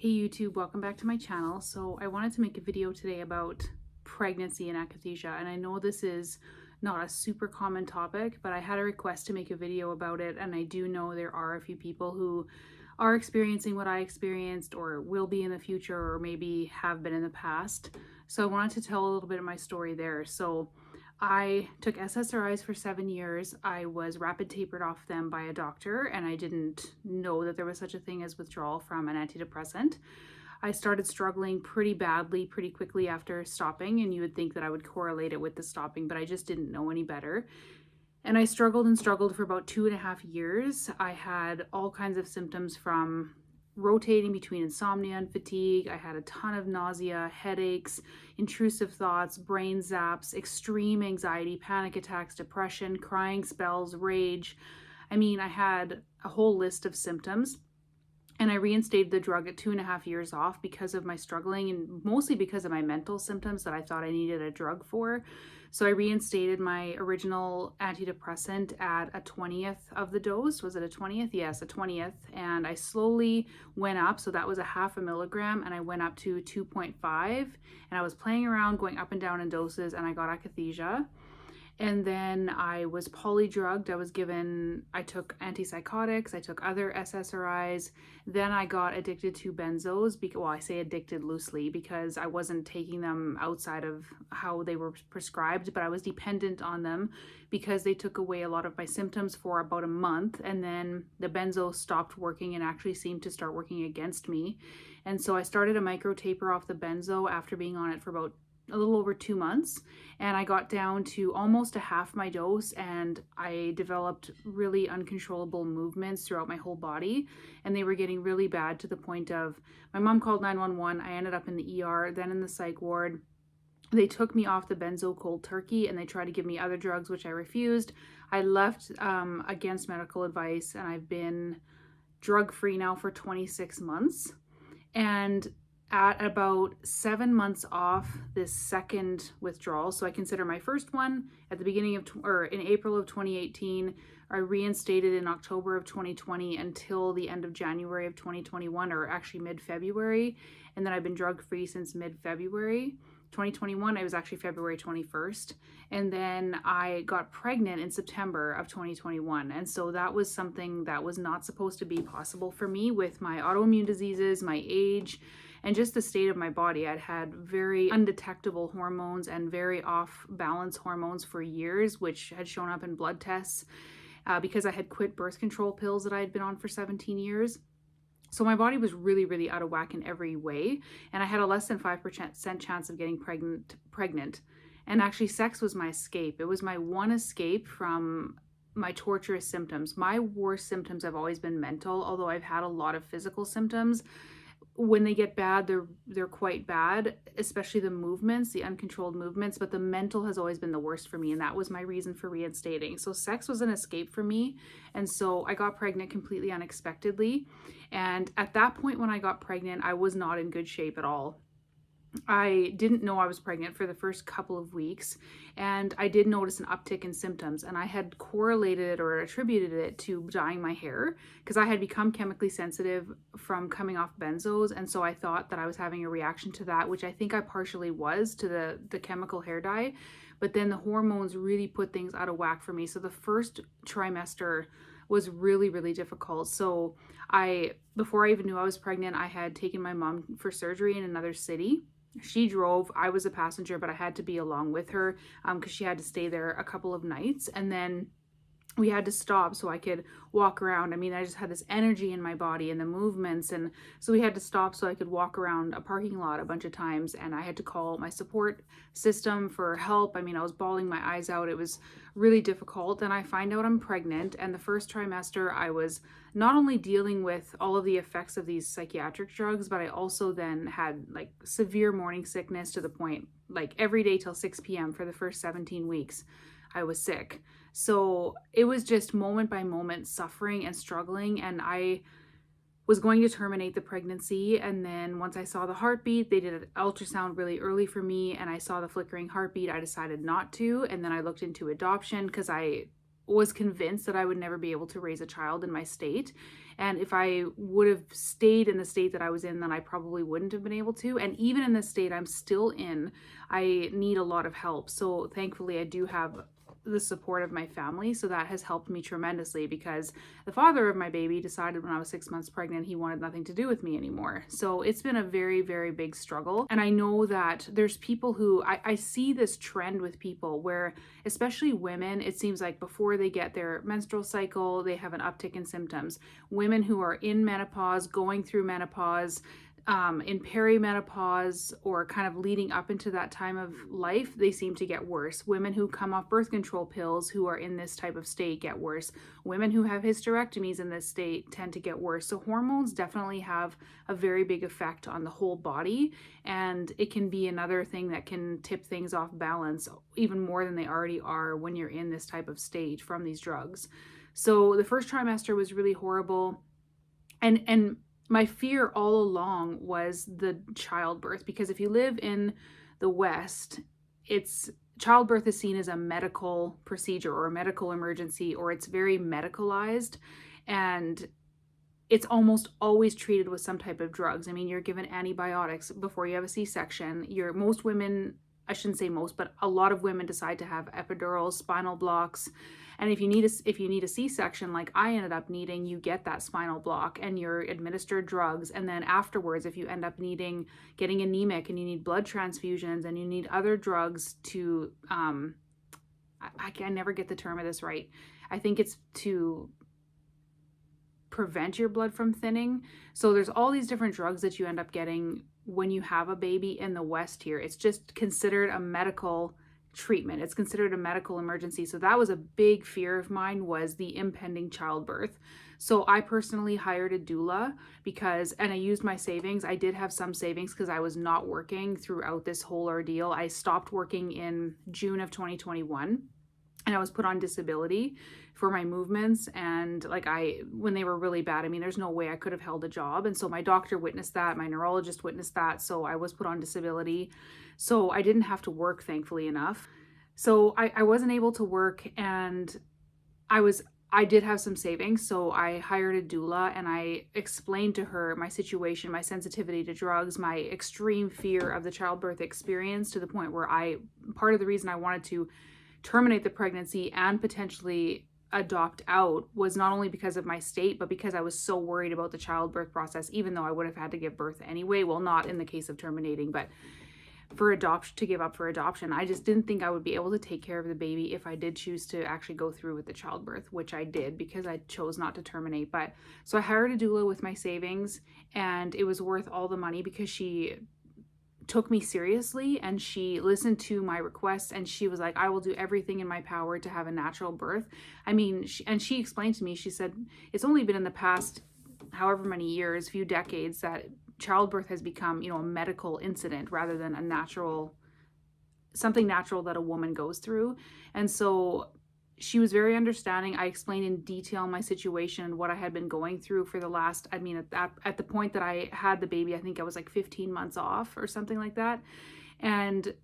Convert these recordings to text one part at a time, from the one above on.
Hey YouTube, welcome back to my channel. So I wanted to make a video today about pregnancy and akathisia, and I know this is not a super common topic, but I had a request to make a video about it, and I do know there are a few people who are experiencing what I experienced or will be in the future or maybe have been in the past. So I wanted to tell a little bit of my story there. So I took SSRIs for 7 years. I was rapid tapered off them by a doctor, and I didn't know that there was such a thing as withdrawal from an antidepressant. I started struggling pretty badly pretty quickly after stopping, and you would think that I would correlate it with the stopping, but I just didn't know any better. And I struggled and struggled for about 2.5 years. I had all kinds of symptoms from rotating between insomnia and fatigue. I had a ton of nausea, headaches, intrusive thoughts, brain zaps, extreme anxiety, panic attacks, depression, crying spells, rage. I mean, I had a whole list of symptoms. And I reinstated the drug at 2.5 years off because of my struggling and mostly because of my mental symptoms that I thought I needed a drug for. So I reinstated my original antidepressant at a 20th of the dose. Was it a 20th? Yes, a 20th. And I slowly went up. So that was a 0.5 milligram, and I went up to 2.5. And I was playing around, going up and down in doses, and I got akathisia. And then I was polydrugged. I took antipsychotics, I took other SSRIs. Then I got addicted to benzos, well, I say addicted loosely because I wasn't taking them outside of how they were prescribed, but I was dependent on them because they took away a lot of my symptoms for about a month. And then the benzo stopped working and actually seemed to start working against me. And so I started a micro taper off the benzo after being on it for about a little over 2 months, and I got down to almost a half my dose, and I developed really uncontrollable movements throughout my whole body, and they were getting really bad to the point of my mom called 911. I ended up in the ER, then in the psych ward. They took me off the benzo cold turkey, and they tried to give me other drugs, which I refused. I left against medical advice, and I've been drug-free now for 26 months. And at about 7 months off this second withdrawal, so I consider my first one at the beginning of, in April of 2018, I reinstated in October of 2020 until the end of January of 2021, or actually mid-February, and then I've been drug-free since mid-February 2021. It was actually February 21st, and then I got pregnant in September of 2021, and so that was something that was not supposed to be possible for me with my autoimmune diseases, my age, and just the state of my body. I'd had very undetectable hormones and very off-balance hormones for years, which had shown up in blood tests because I had quit birth control pills that I had been on for 17 years. So my body was really, really out of whack in every way, and I had a less than 5% chance of getting pregnant. And actually, sex was my escape. It was my one escape from my torturous symptoms. My worst symptoms have always been mental, although I've had a lot of physical symptoms. When they get bad, they're quite bad, especially the movements, the uncontrolled movements, but the mental has always been the worst for me, and that was my reason for reinstating. So sex was an escape for me, and so I got pregnant completely unexpectedly. And at that point when I got pregnant, I was not in good shape at all. I didn't know I was pregnant for the first couple of weeks, and I did notice an uptick in symptoms, and I had correlated or attributed it to dyeing my hair because I had become chemically sensitive from coming off benzos, and so I thought that I was having a reaction to that, which I think I partially was, to the chemical hair dye. But then the hormones really put things out of whack for me. So the first trimester was really, really difficult. So before I even knew I was pregnant, I had taken my mom for surgery in another city. She drove, I was a passenger, but I had to be along with her because she had to stay there a couple of nights. And then we had to stop so I could walk around. I mean, I just had this energy in my body and the movements. And so we had to stop so I could walk around a parking lot a bunch of times. And I had to call my support system for help. I mean, I was bawling my eyes out. It was really difficult. And I find out I'm pregnant. And the first trimester, I was not only dealing with all of the effects of these psychiatric drugs, but I also then had like severe morning sickness to the point, like every day till 6 p.m. for the first 17 weeks, I was sick. So it was just moment by moment suffering and struggling, and I was going to terminate the pregnancy. And then once I saw the heartbeat, they did an ultrasound really early for me, and I saw the flickering heartbeat. I decided not to, and then I looked into adoption because I was convinced that I would never be able to raise a child in my state. And if I would have stayed in the state that I was in, then I probably wouldn't have been able to. And even in the state I'm still in, I need a lot of help. So thankfully I do have the support of my family. So that has helped me tremendously, because the father of my baby decided when I was 6 months pregnant, he wanted nothing to do with me anymore. So it's been a very, very big struggle. And I know that there's people who, I see this trend with people where, especially women, it seems like before they get their menstrual cycle, they have an uptick in symptoms. Women who are in menopause, going through menopause, in perimenopause, or kind of leading up into that time of life, they seem to get worse. Women who come off birth control pills who are in this type of state get worse. Women who have hysterectomies in this state tend to get worse. So hormones definitely have a very big effect on the whole body, and it can be another thing that can tip things off balance even more than they already are when you're in this type of state from these drugs. So the first trimester was really horrible, and my fear all along was the childbirth, because if you live in the West, childbirth is seen as a medical procedure or a medical emergency, or it's very medicalized, and it's almost always treated with some type of drugs. I mean, you're given antibiotics before you have a C-section. Most women, I shouldn't say most, but a lot of women decide to have epidurals, spinal blocks. And if you need a C-section, like I ended up needing, you get that spinal block and you're administered drugs. And then afterwards, if you end up getting anemic and you need blood transfusions and you need other drugs to, I can never get the term of this right. I think it's to prevent your blood from thinning. So there's all these different drugs that you end up getting when you have a baby in the West here. It's just considered a medical treatment. It's considered a medical emergency. So that was a big fear of mine, was the impending childbirth. So I personally hired a doula and I used my savings. I did have some savings because I was not working throughout this whole ordeal. I stopped working in June of 2021. And I was put on disability for my movements, and when they were really bad, I mean, there's no way I could have held a job. And so my doctor witnessed that, my neurologist witnessed that, so I was put on disability. So I didn't have to work, thankfully enough. So I wasn't able to work, and I did have some savings, so I hired a doula and I explained to her my situation, my sensitivity to drugs, my extreme fear of the childbirth experience, to the point where part of the reason I wanted to terminate the pregnancy and potentially adopt out was not only because of my state, but because I was so worried about the childbirth process, even though I would have had to give birth anyway. Well, not in the case of terminating, but to give up for adoption. I just didn't think I would be able to take care of the baby if I did choose to actually go through with the childbirth, which I did because I chose not to terminate. So I hired a doula with my savings, and it was worth all the money because she took me seriously and she listened to my requests, and she was like, I will do everything in my power to have a natural birth. I mean, she explained to me, she said, it's only been in the past however many years, few decades, that childbirth has become, a medical incident rather than something natural that a woman goes through. And so she was very understanding. I explained in detail my situation and what I had been going through for the last, at the point that I had the baby, I think I was like 15 months off or something like that. And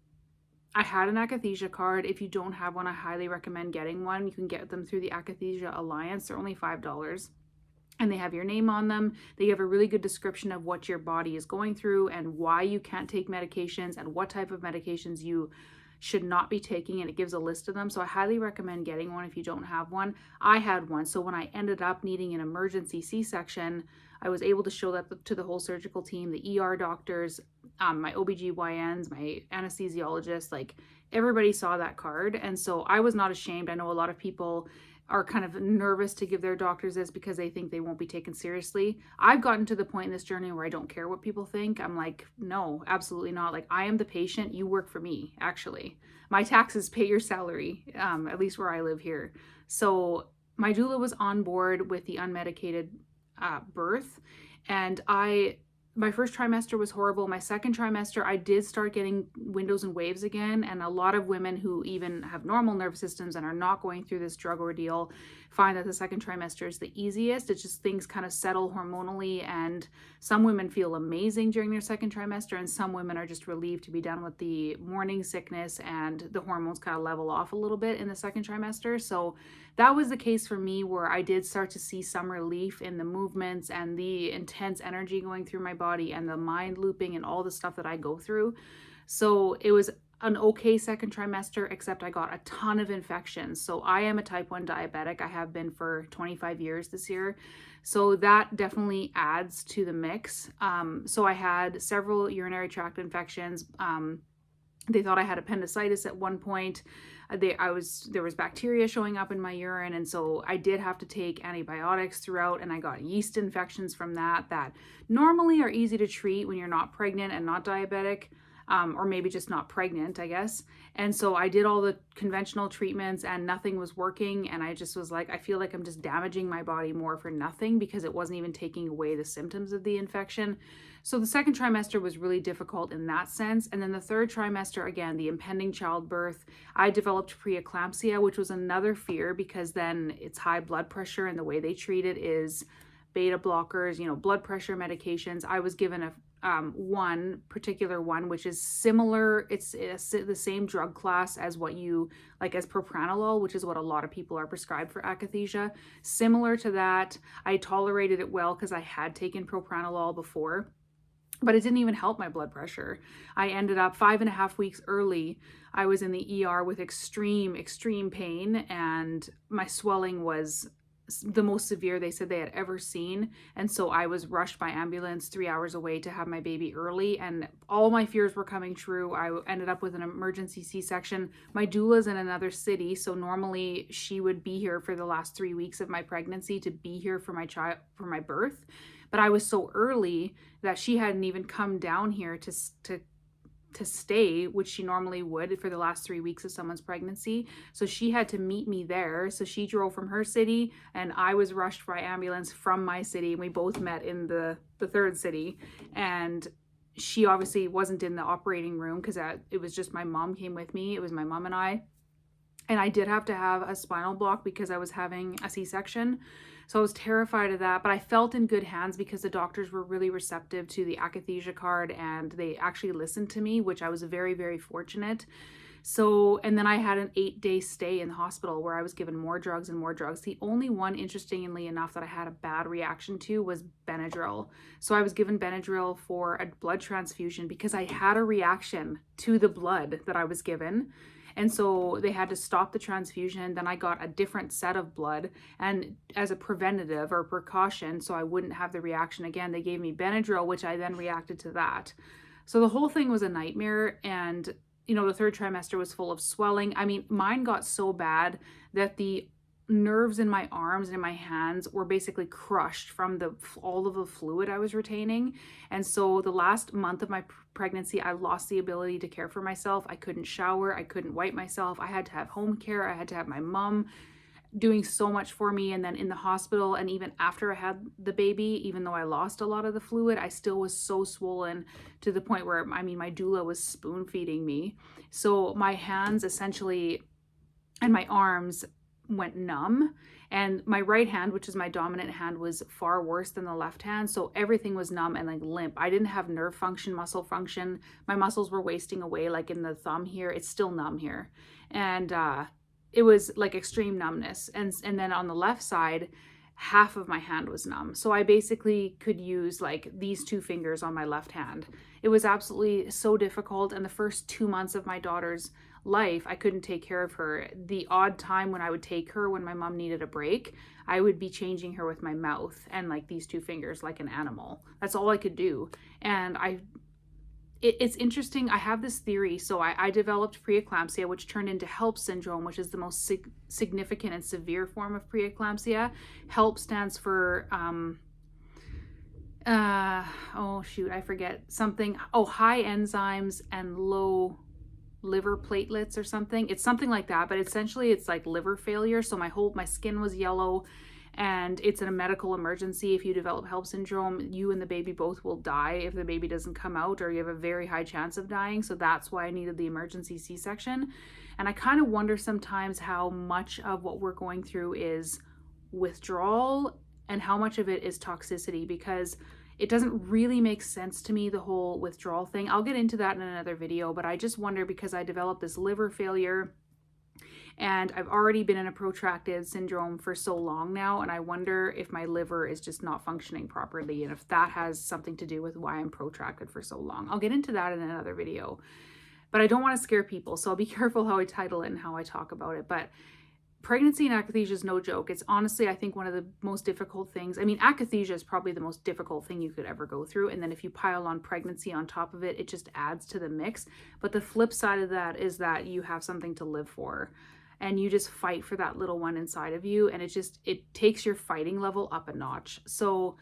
I had an akathisia card. If you don't have one, I highly recommend getting one. You can get them through the Akathisia Alliance. They're only $5. And they have your name on them. They give a really good description of what your body is going through and why you can't take medications and what type of medications you should not be taking, and it gives a list of them. So I highly recommend getting one if you don't have one. I had one, so when I ended up needing an emergency C-section, I was able to show that to the whole surgical team, the ER doctors, my OBGYNs, my anesthesiologist, like everybody saw that card. And so I was not ashamed. I know a lot of people are kind of nervous to give their doctors this because they think they won't be taken seriously. I've gotten to the point in this journey where I don't care what people think. I'm like, no, absolutely not. Like, I am the patient. You work for me, actually. My taxes pay your salary, at least where I live here. So my doula was on board with the unmedicated birth, and my first trimester was horrible. My second trimester, I did start getting windows and waves again. And a lot of women who even have normal nervous systems and are not going through this drug ordeal find that the second trimester is the easiest. It's just things kind of settle hormonally, and some women feel amazing during their second trimester, and some women are just relieved to be done with the morning sickness, and the hormones kind of level off a little bit in the second trimester. So that was the case for me, where I did start to see some relief in the movements and the intense energy going through my body and the mind looping and all the stuff that I go through. So it was an okay second trimester, except I got a ton of infections. So I am a type 1 diabetic. I have been for 25 years this year. So that definitely adds to the mix. So I had several urinary tract infections. They thought I had appendicitis at one point. There was bacteria showing up in my urine, and so I did have to take antibiotics throughout, and I got yeast infections from that normally are easy to treat when you're not pregnant and not diabetic, or maybe just not pregnant, I guess. And so I did all the conventional treatments and nothing was working, and I just was like, I feel like I'm just damaging my body more for nothing, because it wasn't even taking away the symptoms of the infection. So the second trimester was really difficult in that sense. And then the third trimester, again, the impending childbirth, I developed preeclampsia, which was another fear, because then it's high blood pressure, and the way they treat it is beta blockers, blood pressure medications. I was given one particular one, which is similar. It's the same drug class as what you like as propranolol, which is what a lot of people are prescribed for akathisia. Similar to that. I tolerated it well because I had taken propranolol before, but it didn't even help my blood pressure. I ended up 5.5 weeks early. I was in the ER with extreme pain, and my swelling was the most severe they said they had ever seen. And so I was rushed by ambulance 3 hours away to have my baby early, and all my fears were coming true. I ended up with an emergency C-section. My doula's in another city, so normally she would be here for the last 3 weeks of my pregnancy to be here for my child, for my birth. But I was so early that she hadn't even come down here to stay, which she normally would for the last 3 weeks of someone's pregnancy. So she had to meet me there. So she drove from her city, and I was rushed by ambulance from my city. And we both met in the third city. And she obviously wasn't in the operating room because it was just my mom came with me. It was my mom and I. And I did have to have a spinal block because I was having a C-section. So I was terrified of that, but I felt in good hands because the doctors were really receptive to the akathisia card, and they actually listened to me, which I was very, very fortunate. So, and then I had an 8-day stay in the hospital where I was given more drugs and more drugs. The only one, interestingly enough, that I had a bad reaction to was Benadryl. So I was given Benadryl for a blood transfusion because I had a reaction to the blood that I was given. And so they had to stop the transfusion. Then I got a different set of blood, and as a preventative or precaution, so I wouldn't have the reaction again, they gave me Benadryl, which I then reacted to that. So the whole thing was a nightmare. And the third trimester was full of swelling. I mean, mine got so bad that the nerves in my arms and in my hands were basically crushed from all of the fluid I was retaining. And so the last month of my pregnancy, I lost the ability to care for myself. I couldn't shower. I couldn't wipe myself. I had to have home care. I had to have my mom doing so much for me. And then in the hospital, and even after I had the baby, even though I lost a lot of the fluid, I still was so swollen to the point where, my doula was spoon feeding me. So my hands essentially and my arms went numb, and my right hand, which is my dominant hand, was far worse than the left hand. So everything was numb and like limp. I didn't have nerve function, muscle function. My muscles were wasting away, like in the thumb here. It's still numb here. And it was like extreme numbness. And then on the left side, half of my hand was numb. So I basically could use like these 2 fingers on my left hand. It was absolutely so difficult. And the first 2 months of my daughter's life, I couldn't take care of her. The odd time when I would take her, when my mom needed a break, I would be changing her with my mouth and like these 2 fingers like an animal. That's all I could do. And it's interesting. I have this theory. So I developed preeclampsia, which turned into HELP syndrome, which is the most significant and severe form of preeclampsia. HELP stands for, oh shoot, I forget something. Oh, high enzymes and low liver platelets or something. It's something like that, but essentially it's like liver failure. So my skin was yellow, and it's a medical emergency. If you develop HELP syndrome, you and the baby both will die if the baby doesn't come out, or you have a very high chance of dying. So that's why I needed the emergency C-section. And I kind of wonder sometimes how much of what we're going through is withdrawal and how much of it is toxicity, because it doesn't really make sense to me, the whole withdrawal thing. I'll get into that in another video, but I just wonder, because I developed this liver failure, And I've already been in a protracted syndrome for so long now, and I wonder if my liver is just not functioning properly and if that has something to do with why I'm protracted for so long. I'll get into that in another video, but I don't want to scare people, so I'll be careful how I title it and how I talk about it. But pregnancy and akathisia is no joke. It's honestly, I think, one of the most difficult things. I mean, akathisia is probably the most difficult thing you could ever go through. And then if you pile on pregnancy on top of it, it just adds to the mix. But the flip side of that is that you have something to live for. And you just fight for that little one inside of you. And it takes your fighting level up a notch. So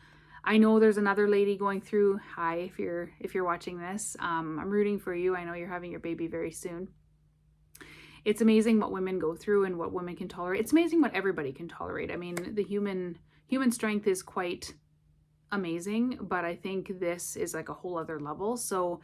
I know there's another lady going through. Hi, if you're watching this. I'm rooting for you. I know you're having your baby very soon. It's amazing what women go through and what women can tolerate. It's amazing what everybody can tolerate. I mean, the human strength is quite amazing, but I think this is like a whole other level. So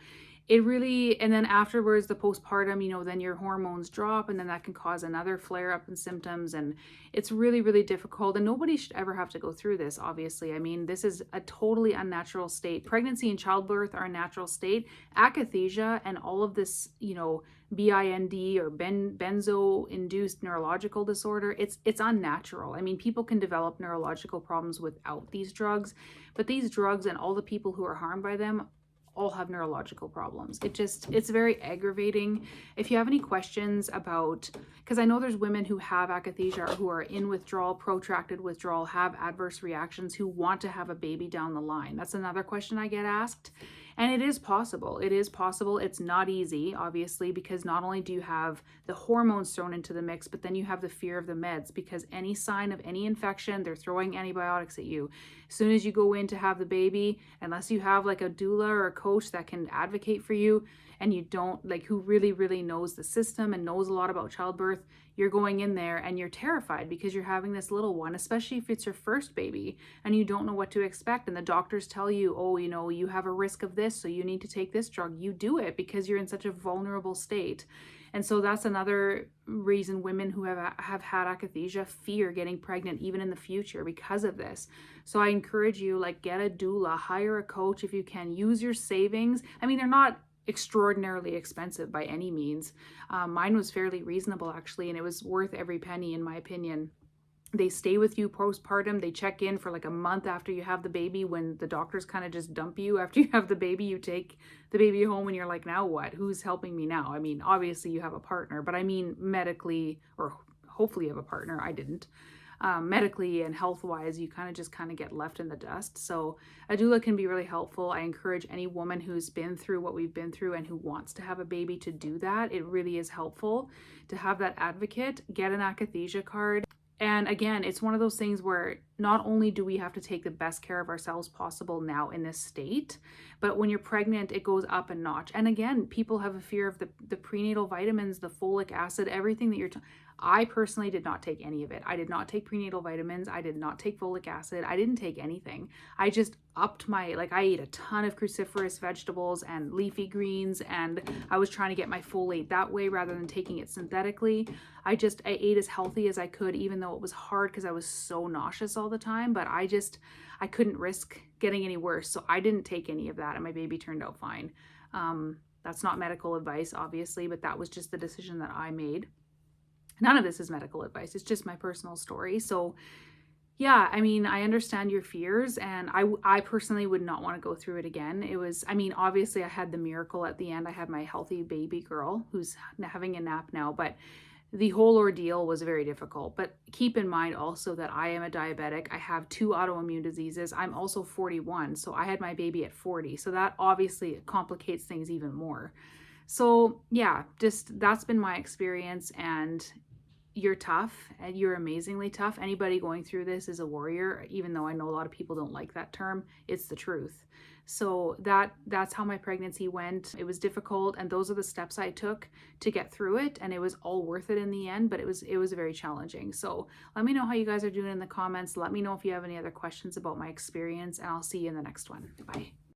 it really, and then afterwards, the postpartum, you know, then your hormones drop, and then that can cause another flare up in symptoms. And it's really, really difficult. And nobody should ever have to go through this, obviously. I mean, this is a totally unnatural state. Pregnancy and childbirth are a natural state. Akathisia and all of this, you know, BIND or benzo induced neurological disorder, it's unnatural. I mean, people can develop neurological problems without these drugs, but these drugs and all the people who are harmed by them all have neurological problems. It's very aggravating. If you have any questions about, because I know there's women who have akathisia or who are in withdrawal, protracted withdrawal, have adverse reactions, who want to have a baby down the line. That's another question I get asked. And it is possible. It is possible. It's not easy, obviously, because not only do you have the hormones thrown into the mix, but then you have the fear of the meds, because any sign of any infection, they're throwing antibiotics at you. As soon as you go in to have the baby, unless you have like a doula or a coach that can advocate for you, and you don't, like, who really, really knows the system and knows a lot about childbirth, you're going in there and you're terrified because you're having this little one, especially if it's your first baby and you don't know what to expect. And the doctors tell you, oh, you know, you have a risk of this, so you need to take this drug. You do it because you're in such a vulnerable state. And so that's another reason women who have had akathisia fear getting pregnant even in the future because of this. So I encourage you, like, get a doula, hire a coach if you can, use your savings. I mean, they're not extraordinarily expensive by any means. Mine was fairly reasonable, actually, and it was worth every penny, in my opinion. They stay with you postpartum. They check in for like a month after you have the baby. When the doctors kind of just dump you after you have the baby, you take the baby home and you're like, now what? Who's helping me now? I mean, obviously you have a partner, but I mean medically, or hopefully you have a partner. I didn't. Medically and health-wise, you kind of get left in the dust. So a doula can be really helpful. I encourage any woman who's been through what we've been through and who wants to have a baby to do that. It really is helpful to have that advocate. Get an akathisia card. And again, it's one of those things where not only do we have to take the best care of ourselves possible now in this state, but when you're pregnant, it goes up a notch. And again, people have a fear of the prenatal vitamins, the folic acid, everything that I personally did not take any of it. I did not take prenatal vitamins. I did not take folic acid. I didn't take anything. I just upped I ate a ton of cruciferous vegetables and leafy greens, and I was trying to get my folate that way rather than taking it synthetically. I ate as healthy as I could, even though it was hard because I was so nauseous all the time, but I couldn't risk getting any worse. So I didn't take any of that, and my baby turned out fine. That's not medical advice, obviously, but that was just the decision that I made. None of this is medical advice. It's just my personal story. So yeah, I mean, I understand your fears, and I personally would not want to go through it again. It was, I mean, obviously I had the miracle at the end. I had my healthy baby girl who's having a nap now, but the whole ordeal was very difficult. But keep in mind also that I am a diabetic. I have 2 autoimmune diseases. I'm also 41. So I had my baby at 40. So that obviously complicates things even more. So yeah, just that's been my experience, and you're tough, and you're amazingly tough. Anybody going through this is a warrior, even though I know a lot of people don't like that term. It's the truth. So that's how my pregnancy went. It was difficult, and those are the steps I took to get through it, and it was all worth it in the end, but it was very challenging. So let me know how you guys are doing in the comments. Let me know if you have any other questions about my experience, and I'll see you in the next one. Bye.